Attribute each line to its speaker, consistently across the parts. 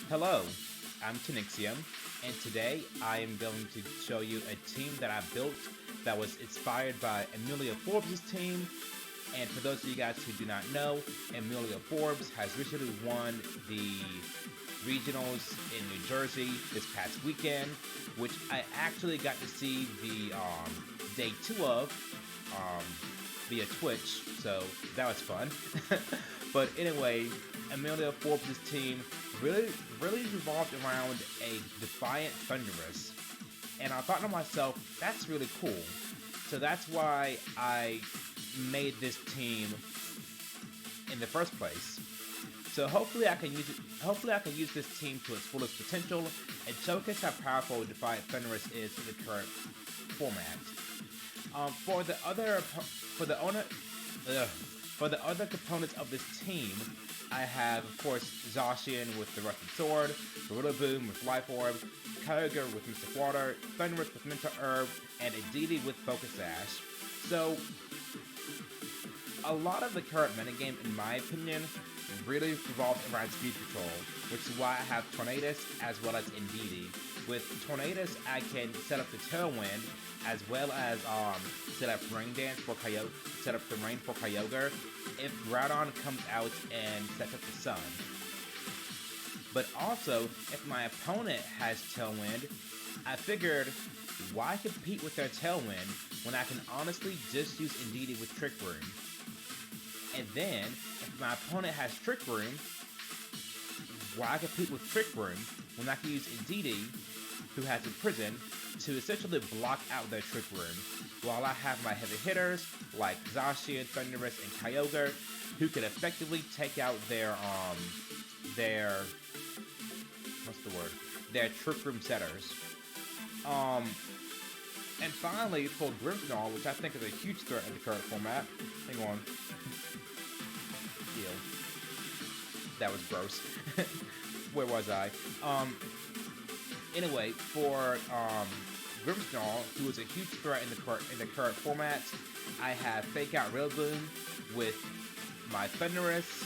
Speaker 1: Hello, I'm Tinixium, and today I am going to show you a team that I built that was inspired by Emilio Forbes' team. And for those of you guys who do not know, Emilio Forbes has recently won the regionals in New Jersey this past weekend, which I actually got to see the day 2 of via Twitch, so that was fun. But anyway, Emilio Forbes' team really revolved around a defiant Thunderous, and I thought to myself, that's really cool. So that's why I made this team in the first place. So hopefully I can use it. Hopefully I can use this team to its fullest potential and showcase how powerful Defiant Thunderous is in the current format. For the other components of this team, I have, of course, Zacian with the Rusted Sword, Boom with Life Orb, Kyogre with Mystic Water, Thunderous with Mental Herb, and Indeedee with Focus Sash. So, a lot of the current metagame, in my opinion, really revolves around speed control, which is why I have Tornadus as well as Indeedee. With Tornadus, I can set up the Tailwind, as well as set up Rain Dance for Kyogre, set up the Rain for Kyogre, if Groudon comes out and sets up the Sun. But also, if my opponent has Tailwind, I figured, why compete with their Tailwind when I can honestly just use Indeedee with Trick Room? And then, if my opponent has Trick Room, why compete with Trick Room when I can use Indeedee, who has Imprison, to essentially block out their Trick Room, while I have my heavy hitters like Zacian, Thunderous, and Kyogre, who can effectively take out their Trick Room setters. And finally, for Grimmsnarl, which I think is a huge threat in the current format. Hang on. Ew. That was gross. Where was I? Anyway, for Grimmsnarl, who is a huge threat in the current format, I have Fake Out Rillaboom with my Thunderous.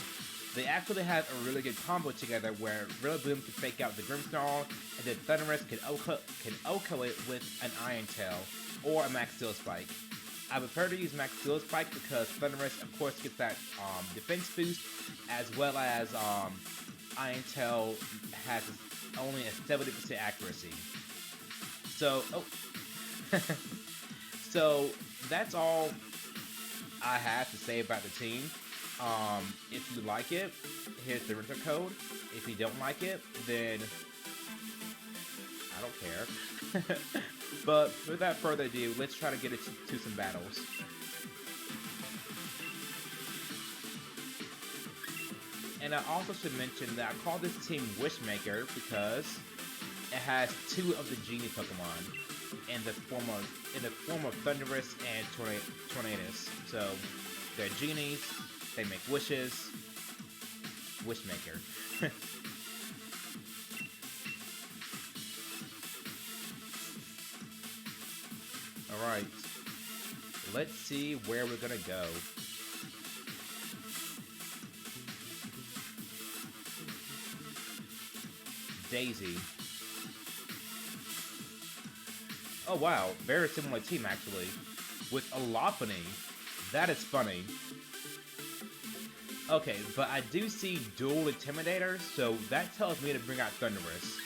Speaker 1: They actually have a really good combo together where Rillaboom can fake out the Grimmsnarl, and then Thunderous can OHKO it with an Iron Tail or a Max Steel Spike. I prefer to use Max Steel Spike because Thunderous, of course, gets that defense boost, as well as Iron Tail has only a 70% accuracy. So, so that's all I have to say about the team. If you like it, here's the rental code. If you don't like it, then I don't care. But without further ado, let's try to get to some battles. And I also should mention that I call this team Wishmaker because it has two of the Genie Pokemon in the form of Thunderous and Tornadus. So they're genies. They make wishes. Wishmaker. Alright. Let's see where we're gonna go. Daisy. Oh wow, very similar team actually. With a Lopunny. That is funny. Okay, but I do see dual Intimidators, so that tells me to bring out Thunderous.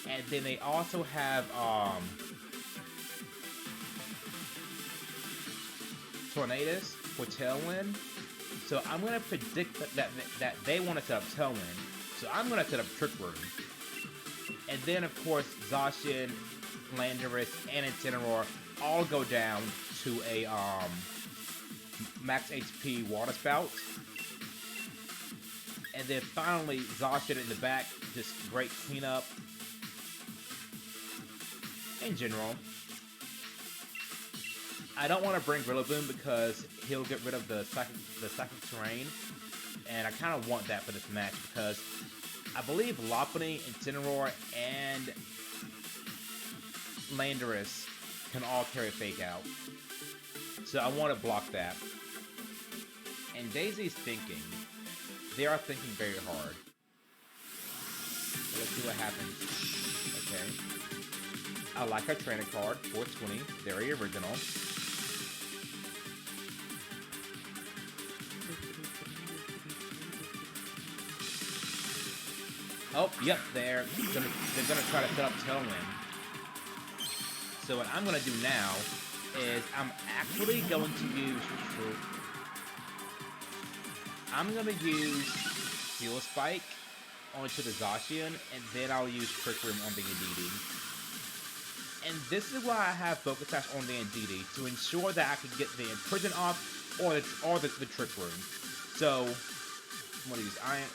Speaker 1: And then they also have Tornadus for Tailwind. So I'm gonna predict that they want to set up Tailwind. So I'm gonna set up Trick Room. And then of course Zacian, Landorus, and Incineroar all go down to a max HP Water Spout. And then finally Zacian in the back, just great cleanup. In general, I don't want to bring Rillaboom because he'll get rid of the psychic terrain, and I kind of want that for this match because I believe Lopunny, Incineroar, and Landorus can all carry Fake Out. So I want to block that. And Daisy's thinking. They are thinking very hard. Let's see what happens. Okay. I like our trainer card, 420, very original. Oh, yep, they're gonna try to set up Tailwind. So what I'm gonna do now is I'm actually going to use Steel Spike onto the Zacian, and then I'll use Trick Room on the Indeedee. And this is why I have Focus Sash on the Indeedee, to ensure that I can get the Imprison off or the Trick Room. So I'm gonna use Iron.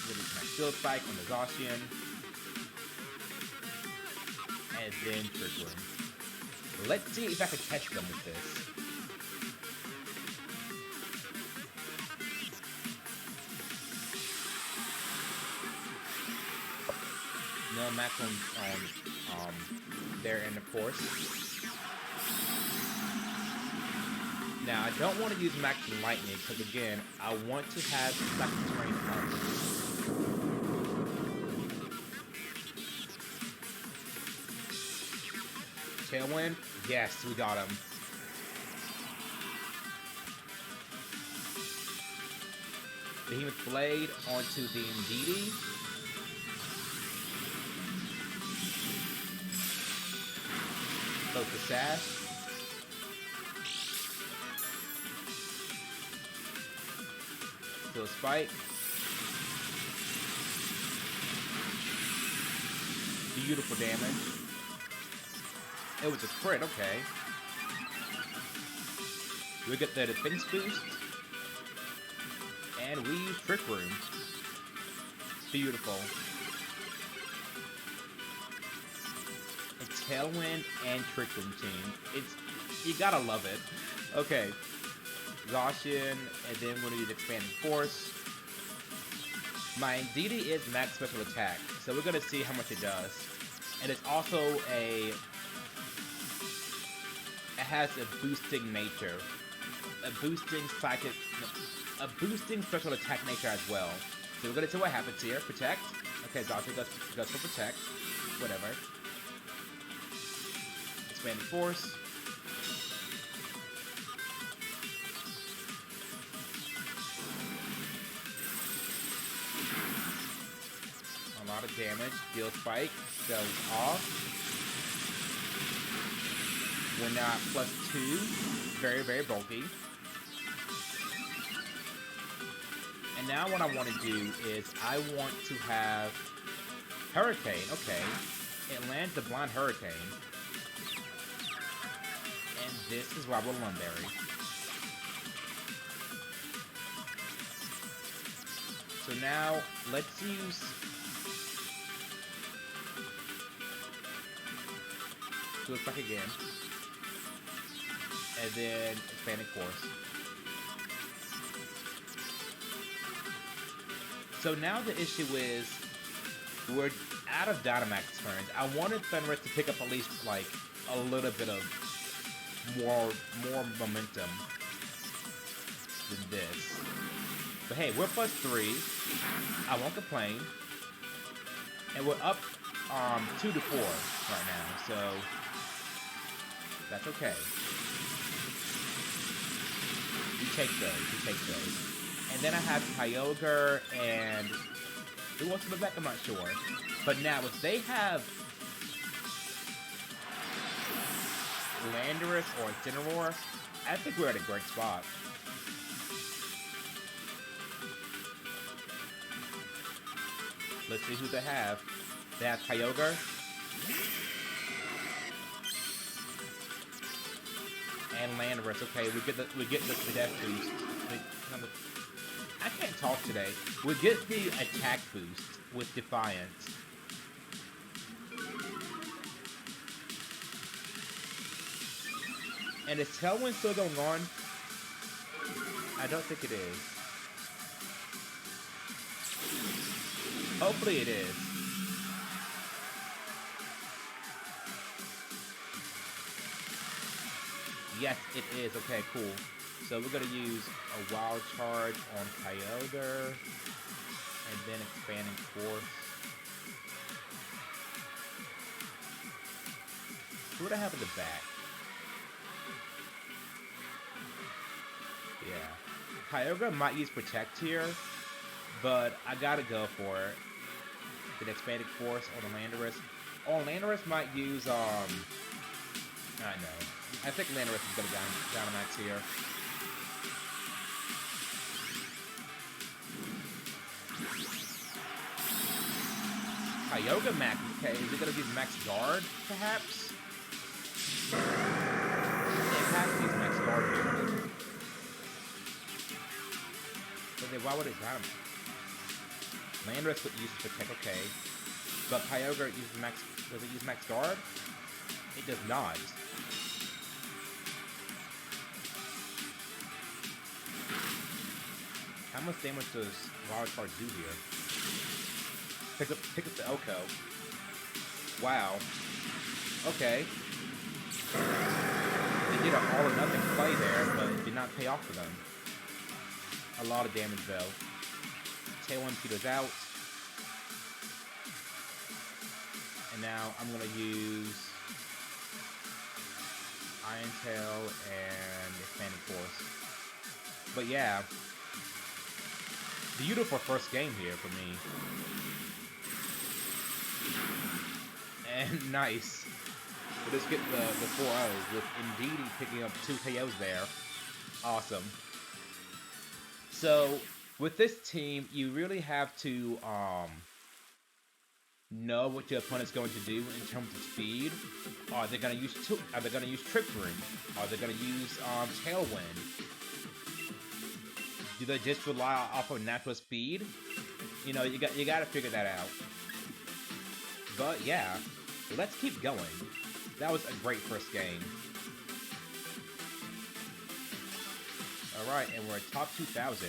Speaker 1: I'm gonna use my Steel Spike on the Zacian, and then Trick Room. Let's see if I can catch them with this. No max on their end, of course. Now I don't want to use max on lightning because again I want to have second terrain on. Tailwind, yes, we got him. Behemoth Blade onto the Indeedee. Focus Sash. Steel Spike. Beautiful damage. It was a crit, okay. We get the defense boost. And we use Trick Room. Beautiful. Tailwind and Trick Room team. You gotta love it. Okay. Zacian, and then we're gonna use Expanding Force. My Indeedee is max special attack, so we're gonna see how much it does. And it's also it has a boosting nature. A boosting special attack nature as well. So we're gonna see what happens here. Protect. Okay, Zacian goes for Protect. Whatever. Expanding Force. A lot of damage. Steel Spike goes off. We're now at +2. Very, very bulky. And now what I want to do is I want to have Hurricane. Okay. It lands the Blind Hurricane. And this is Robert Lunberry. So now, let's use... Steel Spike again. And then Expanding Force. So now the issue is, we're out of Dynamax turns. I wanted Fenris to pick up at least, like, a little bit of more momentum than this. But hey, we're +3. I won't complain. And we're up 2-4 right now, so that's okay. We take those. And then I have Kyogre and who wants to go back? I'm not sure. But now if they have Landorus or Incineroar, I think we're at a great spot. Let's see who they have. They have Kyogre. And Landorus. Okay, we get the death boost. I can't talk today. We get the attack boost with Defiance. And is Tailwind still going on? I don't think it is. Hopefully it is. Yes, it is. Okay, cool. So we're gonna use a Wild Charge on Kyogre, and then Expanding Force. So what do I have in the back? Yeah. Kyogre might use Protect here, but I gotta go for it. Then Expanding Force on the Landorus. Oh, Landorus might use, I know. I think Landorus is gonna Dynamax here. Kyogre Max, okay, is it gonna use Max Guard, perhaps? It has to use Max Guard here. But then why would it Dynamax? Landorus would use Protect, okay. But Kyogre uses Max, does it use Max Guard? It does not. How much damage does Wild Charge do here? Pick up the Oko. Wow. Okay. They did an all or nothing play there, but it did not pay off for them. A lot of damage though. Tailwind peters out. And now I'm gonna use Iron Tail and Expanding Force. But yeah. Beautiful first game here for me. And nice. We'll just get the 4-0 with Indeedee picking up 2 KOs there. Awesome. So, with this team, you really have to know what your opponent's going to do in terms of speed. Are they going to use Trick Room? Are they going to use Tailwind? Do they just rely off of natural speed? You know, you got to figure that out. But yeah, let's keep going. That was a great first game. Alright, and we're at top 2,000.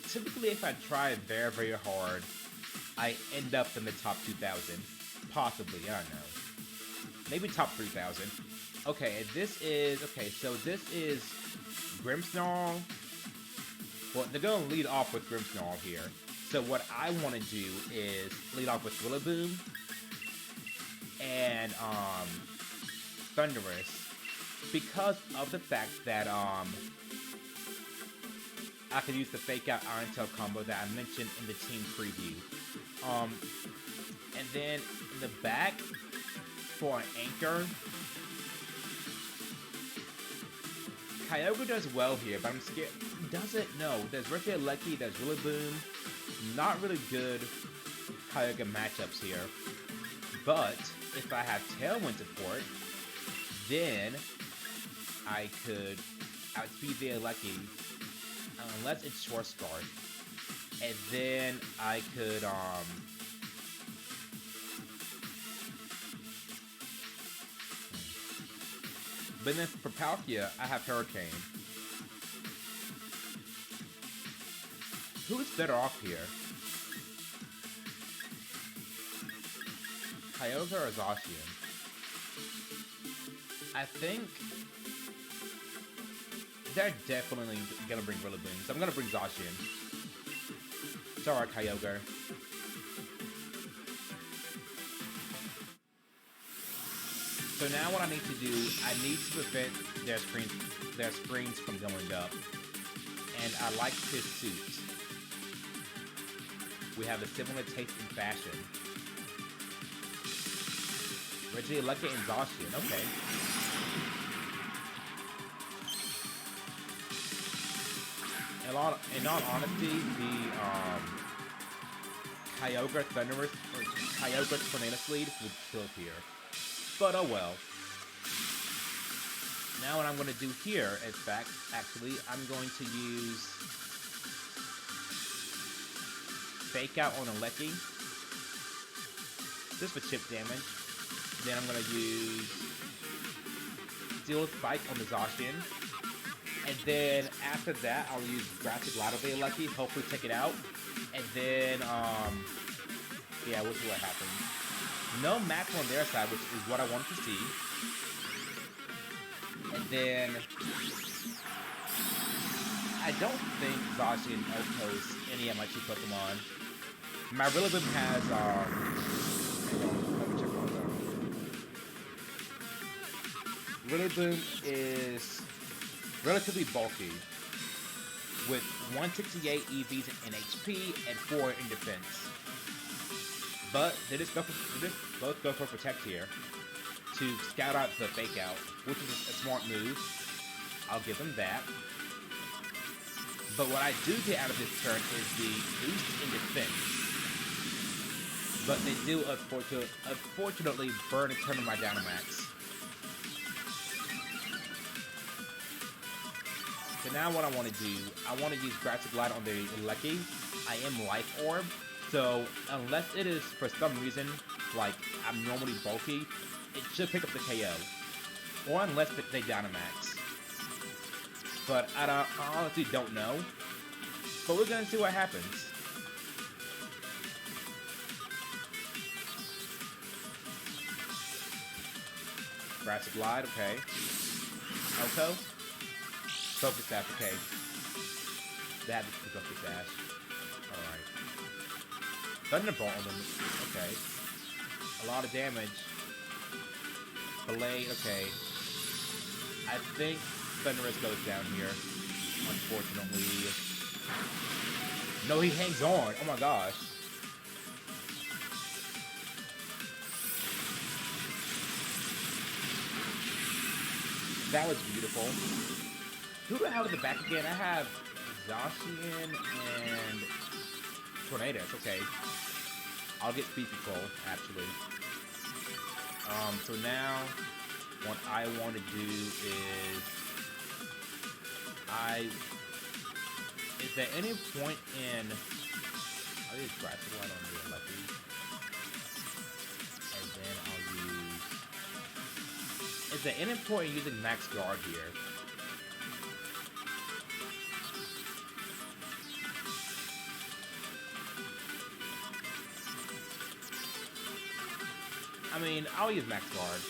Speaker 1: Typically, if I try very, very hard, I end up in the top 2,000. Possibly, I don't know. Maybe top 3,000. Okay, and this is... Okay, so this is Grimmsnarl. Well, they're going to lead off with Grimmsnarl here. So what I want to do is lead off with Rillaboom and Thundurus, because of the fact that I could use the Fake Out Iron Tail combo that I mentioned in the team preview. And then in the back for an anchor, Kyogre does well here, but I'm scared. Does it? No. There's Regieleki, there's Rillaboom. Not really good Kyogre matchups here. But if I have Tailwind support, then I could outspeed the Regieleki, unless it's Short Guard. And then I could but then for Palkia, I have Hurricane. Who is better off here? Kyogre or Zacian? I think they're definitely gonna bring Rillaboom, so I'm gonna bring Zacian. Sorry, Kyogre. So now what I need to do, I need to prevent their screens from going up. And I like his suit. We have a similar taste in fashion. Regieleki and Zacian, okay. In all honesty, the Kyogre Thundurus or Kyogre Tornado Sleeve would kill here. But oh well. Now what I'm going to do here, in fact, actually, I'm going to use Fake Out on Regieleki, just for chip damage. Then I'm going to use Steel Spike on the Zacian. And then after that, I'll use Drastic Ladder Regieleki, hopefully take it out. And then, yeah, we'll see what happens. No max on their side, which is what I wanted to see. And then I don't think Zacian outposts any of my two Pokemon. My Rillaboom has let me check one out. Rillaboom is relatively bulky, with 168 EVs in HP and 4 in defense. But they just both go for Protect here to scout out the Fake Out, which is a smart move. I'll give them that. But what I do get out of this turn is the boost in defense. But they do unfortunately burn a turn of my Dynamax. So now what I want to do, I want to use Grassy Glide on the Lucky. I am Life Orb, so unless it is for some reason, like I'm normally bulky, it should pick up the KO. Or unless they Dynamax. But I honestly don't know. But we're gonna see what happens. Grassy Glide, okay. Elko. Focus Sash, okay. That is the Focus Sash. Alright. Thunderbolt on them, okay. A lot of damage. Blade, okay. I think Thunderous goes down here, unfortunately. No, he hangs on. Oh my gosh. That was beautiful. Who do I have at the back again? I have Zacian and Tornadus. Okay. I'll get Speed Control, actually. So now, what I want to do is... Is there any point in... I'll use Grassy Glide on the Lucky. And then I'll use... Is there any point in using Max Guard here? I mean, I'll use Max Guard.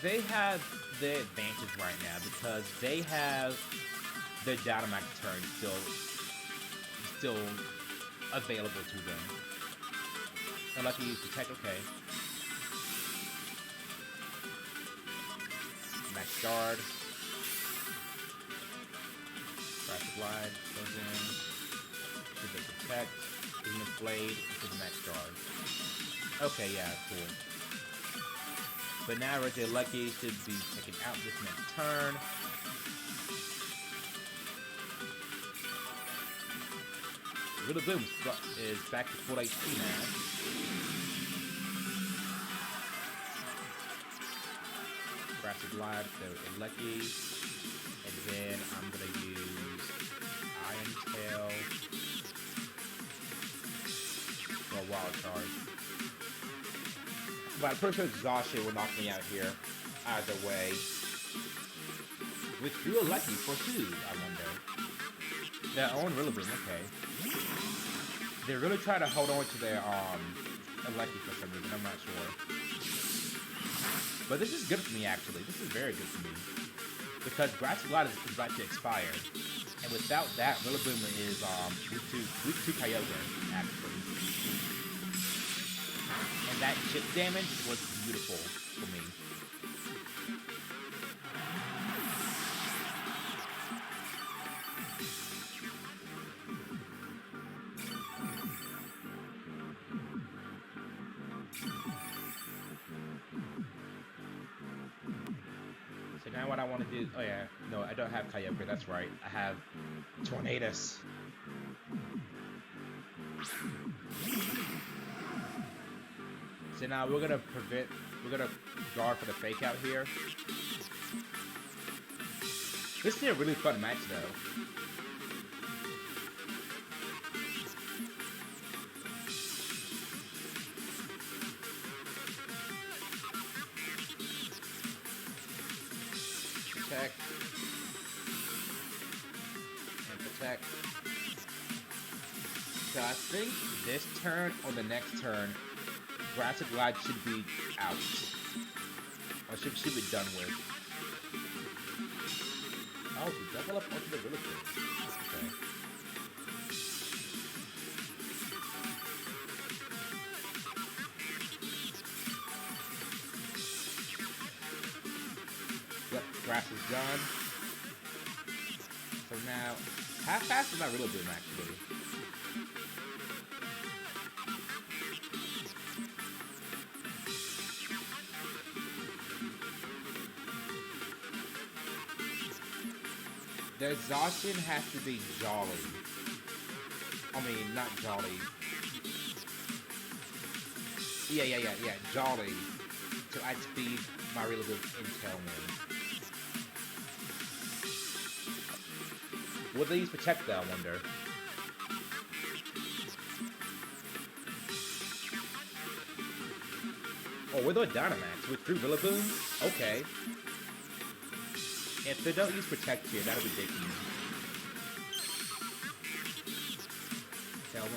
Speaker 1: They have the advantage right now because they have their Dynamax turn still available to them. Unless you use Protect, okay. Max Guard. Grassy Glide goes in. Should they Protect? Ignis Blade to the Max Guard. Okay, yeah, cool. But now Reggie Lucky should be taken out this next turn. Rillaboom is back to full HP now. Grassy Glide, so Lucky. And then I'm gonna use Iron Tail. Well, Wild Charge. But I'm pretty sure Zacian will knock me out here either way. Which feel lucky for who, I wonder. Their own Rillaboom, okay. They really try to hold on to their Lucky for some reason, I'm not sure. But this is good for me actually. This is very good for me. Because Grassy Glide is about to expire. And without that, Rillaboom is weak to Kyogre, actually. And that chip damage was beautiful for me. So now what I want to do... Oh yeah, no, I don't have Kyogre, that's right. I have Tornadus. So now we're gonna guard for the Fake Out here. This is a really fun match though. Protect. And protect. So I think this turn or the next turn, Grass and Glide should be out. Or should be done with. Oh, we double up onto the Rillaboom. Okay. Yep, Grass is done. So now, how fast is my Rillaboom actually? The exhaustion has to be jolly. I mean, not jolly. Yeah, jolly. To outspeed my Rillaboom in Tailwind. Will these protect though, I wonder? Oh, we're doing Dynamax with 3 Rillaboom? Okay. If they don't use Protect here, that'll be ridiculous.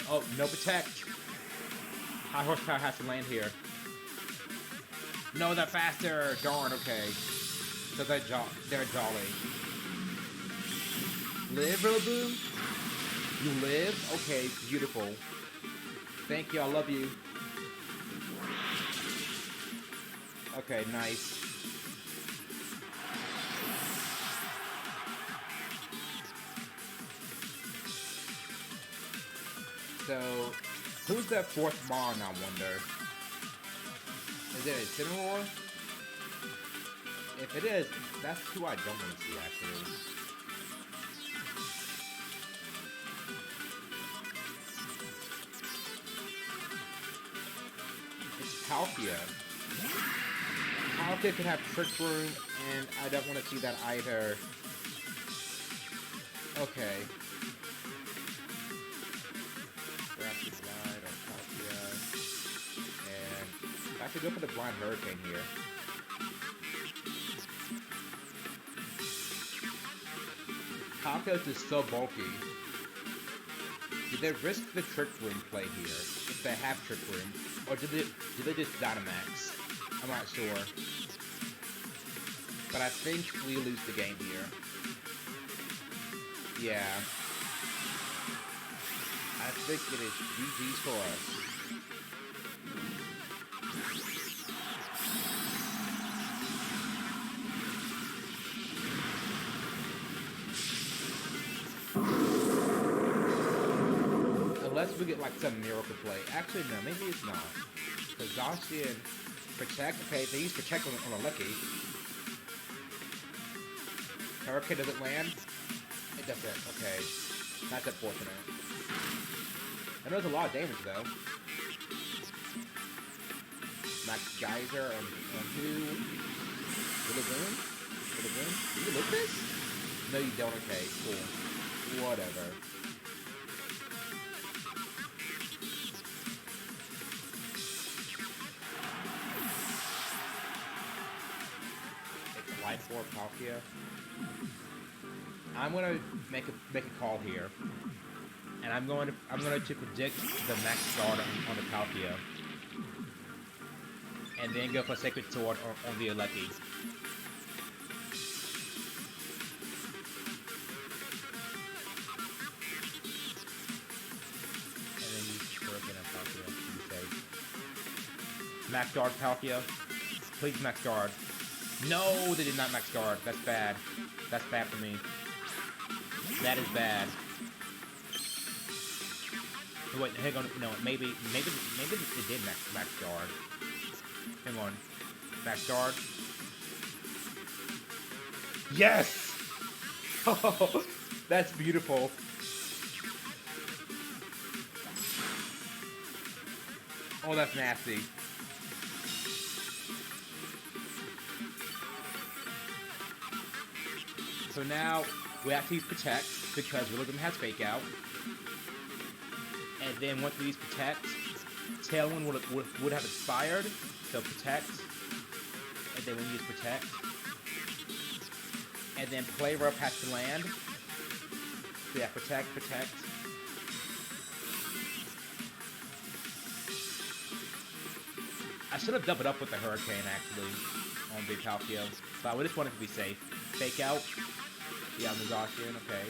Speaker 1: Oh, no Protect! High horsepower has to land here. No, they're faster! Darn, okay. So they're jolly. Live, Rillaboom? You live? Okay, beautiful. Thank you, I love you. Okay, nice. So, who's that 4th Mon, I wonder? Is it a Incineroar? If it is, that's who I don't want to see, actually. It's Palkia. Palkia could have Trick Room, and I don't want to see that either. Okay. Glide on Palkia. And I could go for the Blind Hurricane here. Palkia is so bulky. Do they risk the Trick Room play here, if they have Trick Room? Or do they just Dynamax? I'm not sure. But I think we lose the game here. Yeah. I think it is GG's for us. Unless we get like some miracle play. Actually, no, maybe it's not. Because Zacian Protect, okay, they use Protect on a Lucky. Hurricane doesn't land? It doesn't, okay. That's unfortunate. I know there's a lot of damage though. Max Geyser on who? Rillaboom? Do you look this? No, you don't. Okay, cool. Whatever. It's Life Orb Palkia. I'm gonna make a call here. And I'm going to predict the max guard on the Palkia. And then go for Sacred Sword on the Lucky. And then use Hurricane on Palkia to be safe. Max guard Palkia. Please max guard. No, they did not max guard. That's bad. That's bad for me. That is bad. Wait, hang on. No, maybe it did max guard. Hang on. Max guard. Yes! Oh, that's beautiful. Oh, that's nasty. So now we have to use Protect because Rillaboom has Fake Out. And then once we use Protect, Tailwind would have expired. So Protect. And then we use Protect. And then Play Rough has to land. So yeah, Protect. I should have doubled up with the Hurricane, actually, on the Palkia. But we just wanted to be safe. Fake out. Yeah, on the Zacian, okay.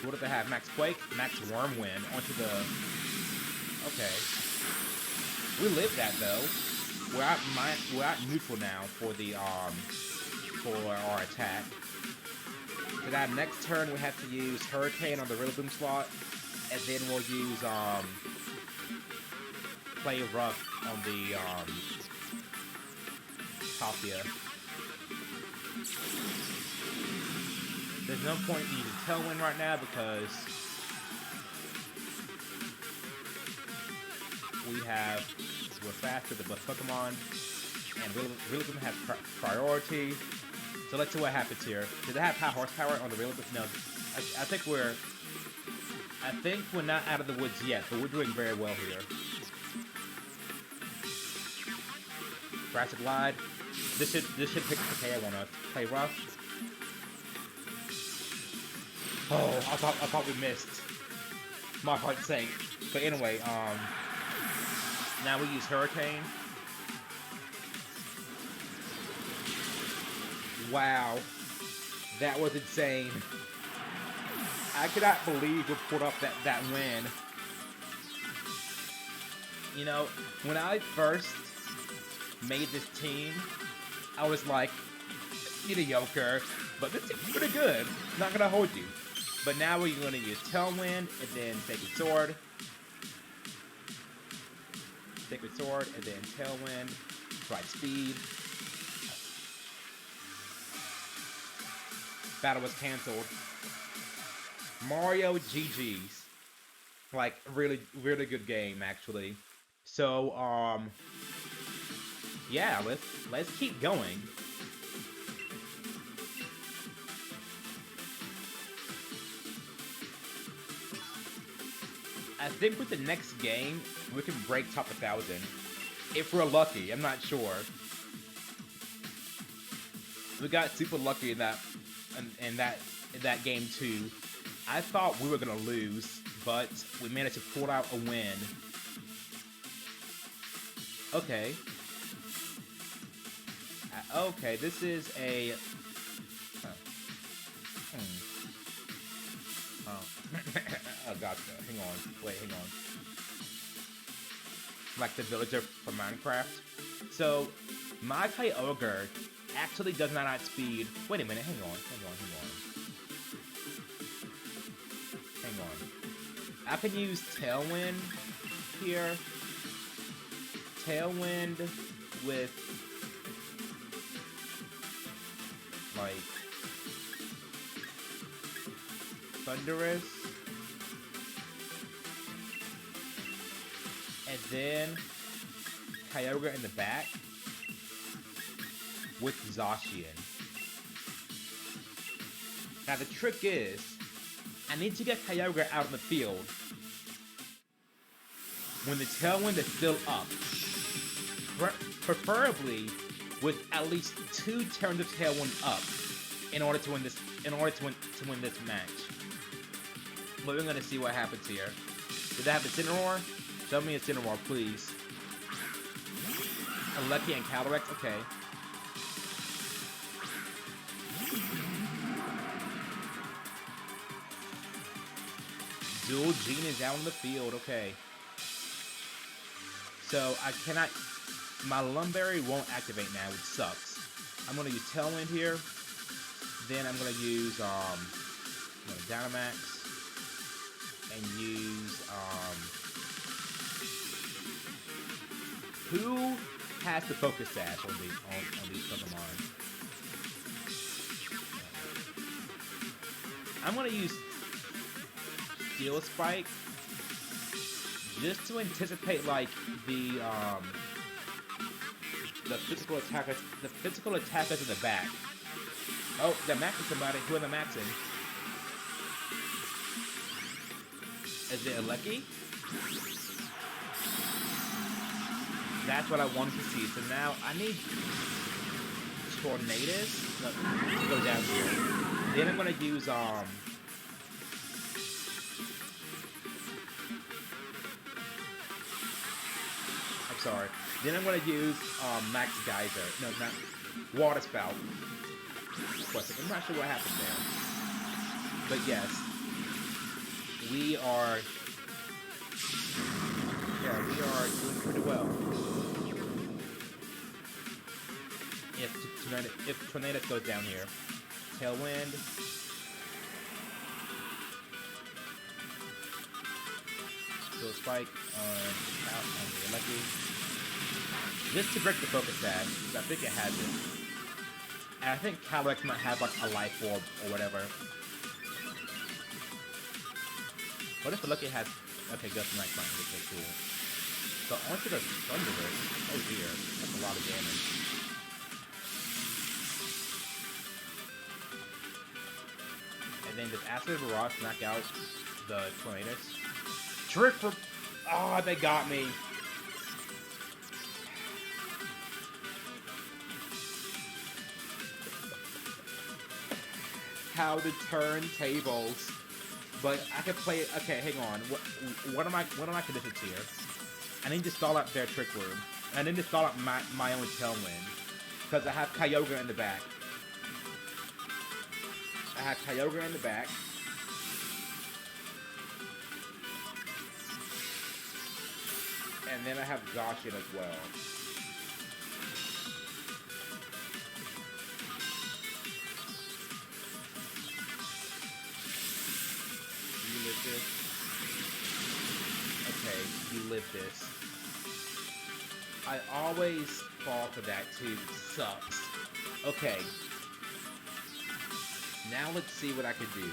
Speaker 1: What do they have? Max Quake? Max Wormwind onto the... Okay. We lived that, though. We're at neutral now for the, for our attack. So that next turn we have to use Hurricane on the Rillaboom slot, and then we'll use, Play Rough on the, Palkia. There's no point in using Tailwind right now because we're faster than both Pokemon, and Rillaboom has priority. So let's see what happens here. Do they have high horsepower on the Rillaboom? No, I think we're not out of the woods yet, but we're doing very well here. Grassy Glide. This should pick the KO on us. Play Rough. Oh, I thought we missed. My heart sank. But anyway, now we use Hurricane. Wow. That was insane. I cannot believe we pulled off that win. You know, when I first made this team, I was like, mediocre, but this team's pretty good. Not gonna hold you. But now we're gonna use Tailwind and then Sacred Sword. Sacred Sword and then Tailwind. Right speed. Battle was cancelled. Mario GG's. Like, really, really good game, actually. So, yeah, let's keep going. I think with the next game, we can break top 1,000. If we're lucky, I'm not sure. We got super lucky in that game too. I thought we were gonna lose, but we managed to pull out a win. Okay. Okay, this is a... Oh, gotcha. Hang on. Wait, hang on. Like the villager from Minecraft. So, my Kyogre actually does not outspeed... Wait a minute, hang on. I can use Tailwind here. Tailwind with... like... Thunderous. And then Kyogre in the back with Zacian. Now the trick is, I need to get Kyogre out of the field when the Tailwind is still up. Preferably with at least 2 turns of Tailwind up in order to win this match. But we're gonna see what happens here. Did they have a Cineroar? Show me a Cineroar, please. A Lucky and Calyrex? Okay. Dual Gene is out on the field, okay. So, I cannot... My Lumberry won't activate now, which sucks. I'm gonna use Tailwind here. Then I'm gonna use, Dynamax. And use, who has the Focus Sash on these Pokemon? I'm gonna use Steel Spike just to anticipate like the physical attackers in the back. Oh, they're maxing somebody. Who are they maxing? Is it a Lucky? That's what I wanted to see. So now I need Tornadus. No, go down here. Then I'm gonna use I'm sorry. Then I'm gonna use Max Geyser. No, not Water Spout. But I'm not sure what happened there. But yes, we are doing pretty well. If Tornadus goes down here, Tailwind. Still Spike on the Lucky. Just to break the focus tag, because I think it has it. And I think Calyrex might have like a Life Orb or whatever. What if the Lucky has... Okay, Gust Night Fine. Okay, cool. So onto the Thunderous. Oh dear, that's a lot of damage. And then does Acid Barrage knock out the Tornadus? Trick for... Oh, they got me. How the turntables. But I could play it. Okay, hang on. What are my conditions here? I need to stall out their Trick Room. I need to stall out my own Tailwind. Because I have Kyogre in the back. I have Kyogre in the back. And then I have Zacian as well. You live this? Okay, you live this. I always fall for that too. It sucks. Okay. Now let's see what I can do.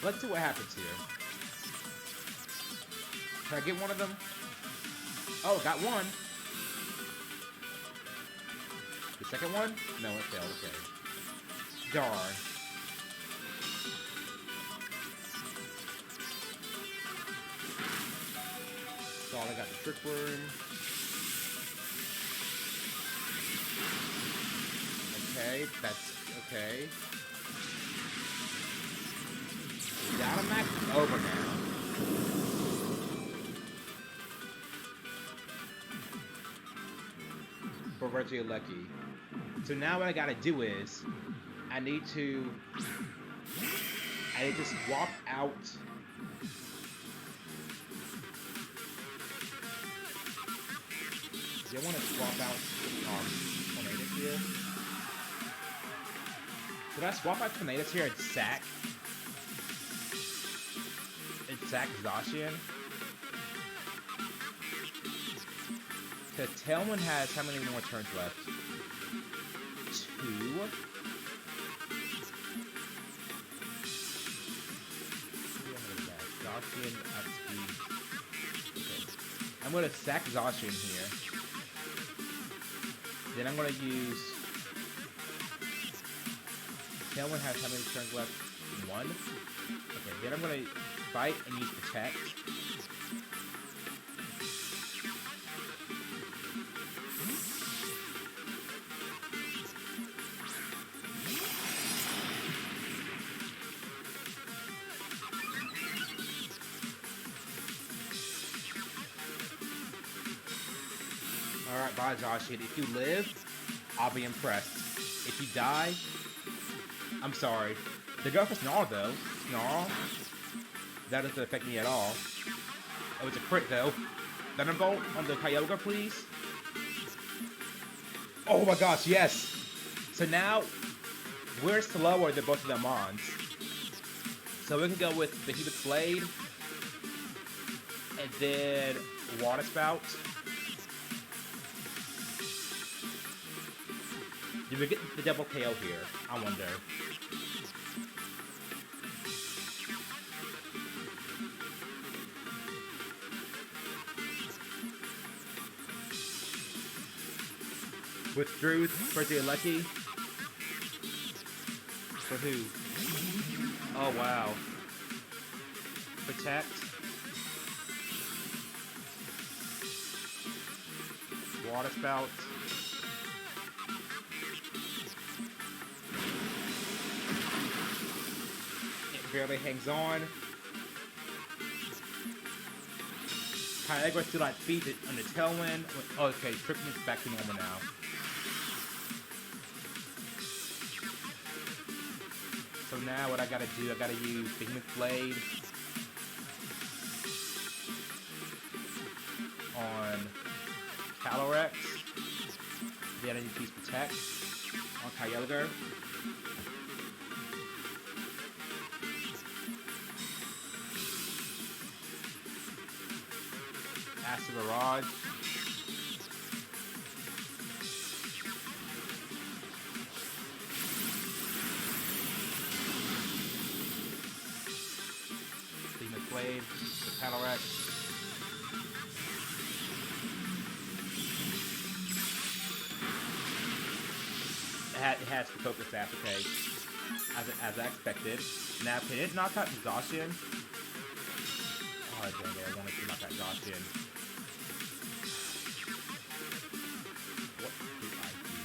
Speaker 1: Let's see what happens here. Can I get one of them? Oh, got one. The second one? No, it failed. Okay. Darn. So I got the Trick Room. Okay, that's okay. Data Max is over now. For Regieleki. So now what I gotta do is I need to swap out do I want to swap out Tornadus here? Should I swap out Tornadus here and sack? And sack Zacian? Because Tailwind has how many more turns left? 2? Zacian at speed. Okay. I'm going to sack Zacian here. Then I'm going to use... Tailwind has how many turns left? 1? Okay, then I'm going to fight and use Protect. Alright, bye Zacian. If you live, I'll be impressed. If you die, I'm sorry. The go for Snarl though. Snarl. That doesn't affect me at all. Oh, it's a crit though. Thunderbolt on the Kyogre, please. Oh my gosh, yes! So now, we're slower than both of them Mons. So we can go with the Behemoth Blade. And then Water Spout. Did we get the double KO here? I wonder. Withdrew for Regieleki. For who? Oh wow. Protect. Water Spout. barely hangs on. Kyogre still like feet on the tailwind. Okay, Trickman's back to normal now. So now what I gotta do, I gotta use Pigment Blade on Calyrex. Then I need to use Protect on Kyogre. Acid Barrage. Pigment Blade, the Calyrex. It has to focus that, okay. As I expected. Now, can it knock out Zacian? Oh, dang it, I wanted to knock out Zacian. What do I do?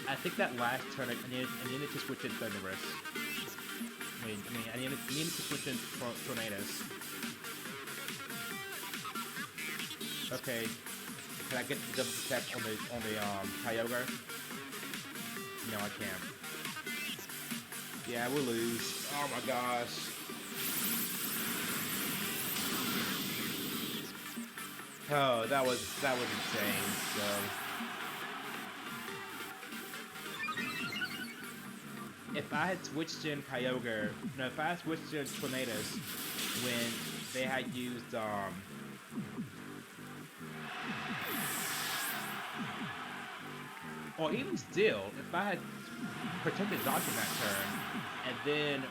Speaker 1: I think that last turn, I needed to switch in Thunderous. I needed to switch in Tornadus. Okay. Can I get the double protect on the Kyogre? No, I can't. Yeah, we'll lose. Oh my gosh. Oh, that was insane. So if I had switched in Kyogre, no, if I had switched in Tornadus when they had used or even still, if I had protected Zacian that turn, and then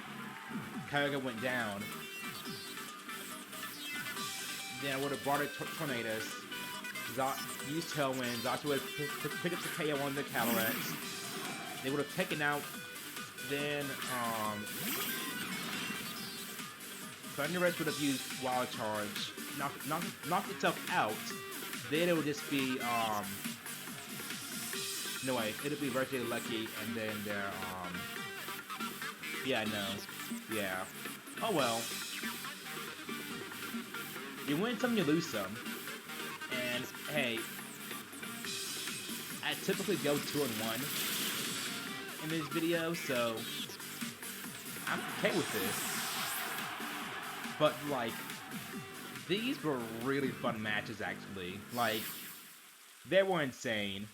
Speaker 1: Kyogre went down, then I would have brought it Tornadus, used Tailwind, Zacian would have picked up the KO on the Calyrex, they would have taken out, then Thunderous would have used Wild Charge, knocked itself out, then it would just be, no way, it'll be Birthday Lucky, and then their, yeah, no, yeah, oh well, you win some, you lose some, and hey, I typically go 2-1 in this video, so I'm okay with this, but like, these were really fun matches actually, like, they were insane.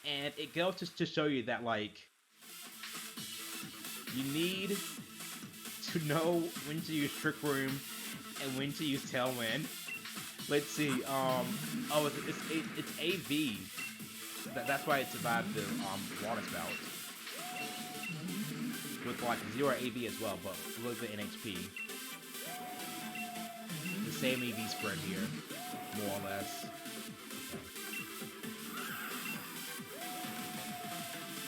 Speaker 1: And it goes to show you that, like, you need to know when to use Trick Room and when to use Tailwind. Let's see, oh, it's AV. That's why it survived the, Water Spout. With, like, 0 AV as well, but a little bit in HP. The same AV spread here, more or less.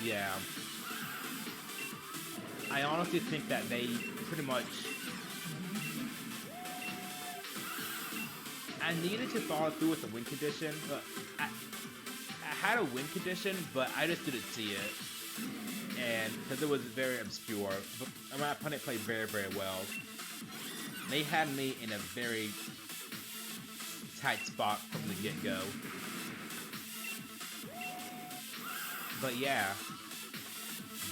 Speaker 1: Yeah. I honestly think that they pretty much... I needed to follow through with the win condition, but I had a win condition, but I just didn't see it. And because it was very obscure, but my opponent played very, very well. They had me in a very tight spot from the get-go. But yeah,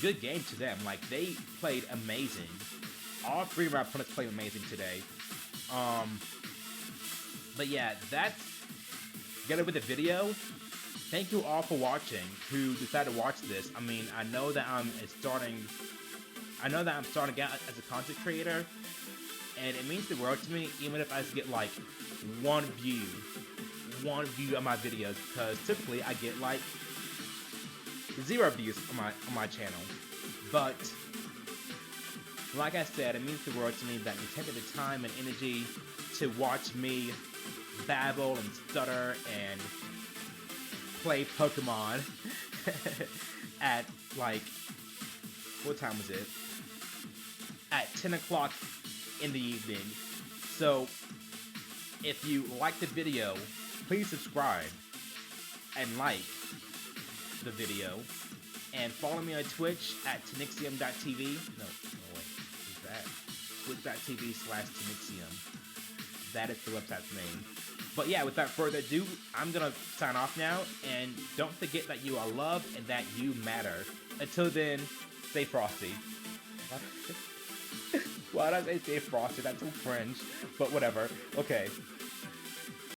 Speaker 1: good game to them. Like, they played amazing. All three of our opponents played amazing today. But yeah, that's together with the video. Thank you all for watching who decided to watch this. I mean, I know that I'm starting out as a content creator, and it means the world to me, even if I just get like one view of my videos, because typically I get like 0 views on my channel. But like I said, it means the world to me that you take the time and energy to watch me babble and stutter and play Pokemon at like, what time was it? At 10 o'clock in the evening. So If you like the video, please subscribe and like the video. And follow me on Twitch at Tinixium.tv. No, wait. Is that Twitch.tv/Tinixium. That is the website's name. But yeah, without further ado, I'm gonna sign off now. And don't forget that you are loved and that you matter. Until then, stay frosty. Why did I say stay frosty? That's so cringe. But whatever. Okay.